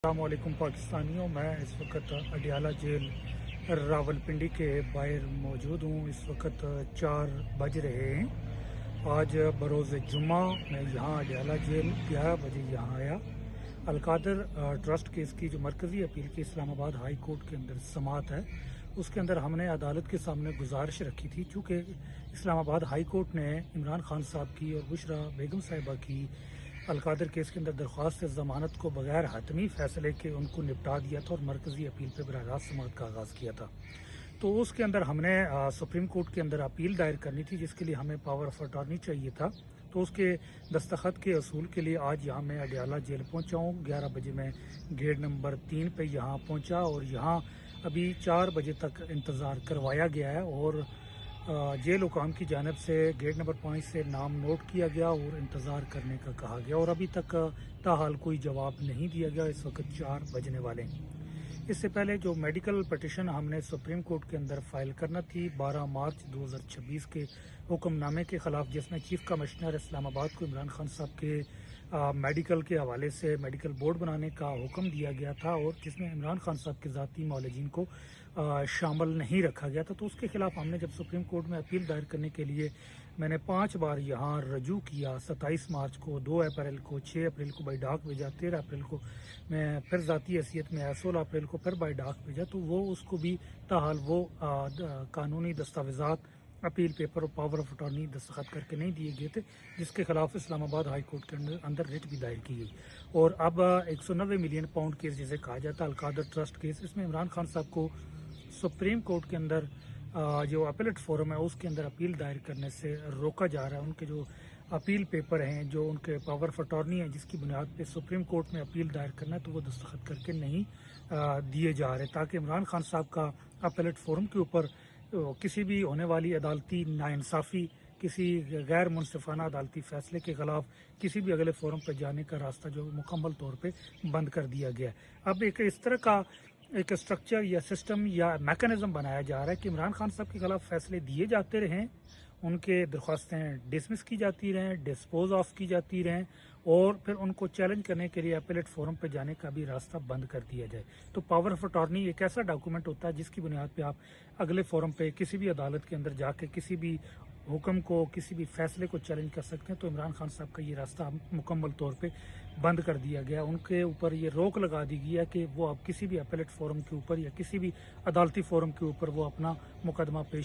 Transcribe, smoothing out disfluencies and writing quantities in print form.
السلام علیکم پاکستانیوں، میں اس وقت اڈیالہ جیل راولپنڈی کے باہر موجود ہوں۔ اس وقت 4 بج رہے ہیں۔ آج بروز جمعہ میں یہاں اڈیالہ جیل 11 بجے یہاں آیا۔ القادر ٹرسٹ کیس کی جو مرکزی اپیل کی اسلام آباد ہائی کورٹ کے اندر سماعت ہے، اس کے اندر ہم نے عدالت کے سامنے گزارش رکھی تھی، چونکہ اسلام آباد ہائی کورٹ نے عمران خان صاحب کی اور بشرا بیگم صاحبہ کی القادر کیس کے اندر درخواست ضمانت کو بغیر حتمی فیصلے کے ان کو نپٹا دیا تھا اور مرکزی اپیل پہ براہ راست سماعت کا آغاز کیا تھا۔ تو اس کے اندر ہم نے سپریم کورٹ کے اندر اپیل دائر کرنی تھی، جس کے لیے ہمیں پاور آف اٹارنی چاہیے تھا۔ تو اس کے دستخط کے اصول کے لیے آج یہاں میں اڈیالہ جیل پہنچا ہوں۔ 11 بجے میں گیٹ نمبر 3 پہ یہاں پہنچا اور یہاں ابھی 4 بجے تک انتظار کروایا گیا ہے اور جیل حکام کی جانب سے گیٹ نمبر 5 سے نام نوٹ کیا گیا اور انتظار کرنے کا کہا گیا، اور ابھی تک تاحال کوئی جواب نہیں دیا گیا۔ اس وقت 4 بجنے والے ہیں۔ اس سے پہلے جو میڈیکل پٹیشن ہم نے سپریم کورٹ کے اندر فائل کرنا تھی 12 مارچ 2026 کے حکم نامے کے خلاف، جس میں چیف کمشنر اسلام آباد کو عمران خان صاحب کے میڈیکل کے حوالے سے میڈیکل بورڈ بنانے کا حکم دیا گیا تھا، اور جس میں عمران خان صاحب کے ذاتی معالجین کو شامل نہیں رکھا گیا تھا، تو اس کے خلاف ہم نے جب سپریم کورٹ میں اپیل دائر کرنے کے لیے میں نے 5 بار یہاں رجوع کیا۔ 27 مارچ کو، 2 اپریل کو، 6 اپریل کو بائی ڈاک بھیجا، 13 اپریل کو میں پھر ذاتی حیثیت میں 16 اپریل کو پھر بائی ڈاک بھیجا، تو وہ اس کو بھی تاحال وہ قانونی دستاویزات اپیل پیپر اور پاور آف اٹارنی دستخط کر کے نہیں دیے گئے تھے، جس کے خلاف اسلام آباد ہائی کورٹ کے اندر ریٹ بھی دائر کی گئی۔ اور اب 190 ملین پاؤنڈ کیس جسے کہا جاتا ہے القادر ٹرسٹ کیس، اس میں عمران خان صاحب کو سپریم کورٹ کے اندر جو اپیلٹ فورم ہے اس کے اندر اپیل دائر کرنے سے روکا جا رہا ہے۔ ان کے جو اپیل پیپر ہیں، جو ان کے پاور آف اٹارنی ہیں، جس کی بنیاد پہ سپریم کورٹ میں اپیل دائر کرنا ہے، تو وہ دستخط کر کے نہیں دیے جا رہے، تاکہ عمران خان صاحب کا اپیلٹ فورم کے اوپر کسی بھی ہونے والی عدالتی ناانصافی، کسی غیر منصفانہ عدالتی فیصلے کے خلاف کسی بھی اگلے فورم پہ جانے کا راستہ جو مکمل طور پہ بند کر دیا گیا ہے۔ اب ایک اس طرح کا ایک اسٹرکچر یا سسٹم یا میکانزم بنایا جا رہا ہے کہ عمران خان صاحب کے خلاف فیصلے دیے جاتے رہیں، ان کے درخواستیں ڈسمس کی جاتی رہیں، ڈسپوز آف کی جاتی رہیں، اور پھر ان کو چیلنج کرنے کے لیے اپیلٹ فورم پہ جانے کا بھی راستہ بند کر دیا جائے۔ تو پاور آف اٹارنی ایک ایسا ڈاکومنٹ ہوتا ہے جس کی بنیاد پہ آپ اگلے فورم پہ کسی بھی عدالت کے اندر جا کے کسی بھی حکم کو، کسی بھی فیصلے کو چیلنج کر سکتے ہیں۔ تو عمران خان صاحب کا یہ راستہ مکمل طور پہ بند کر دیا گیا۔ ان کے اوپر یہ روک لگا دی گئی ہے کہ وہ اب کسی بھی اپیلٹ فورم کے اوپر یا کسی بھی عدالتی فورم کے اوپر وہ اپنا مقدمہ پیش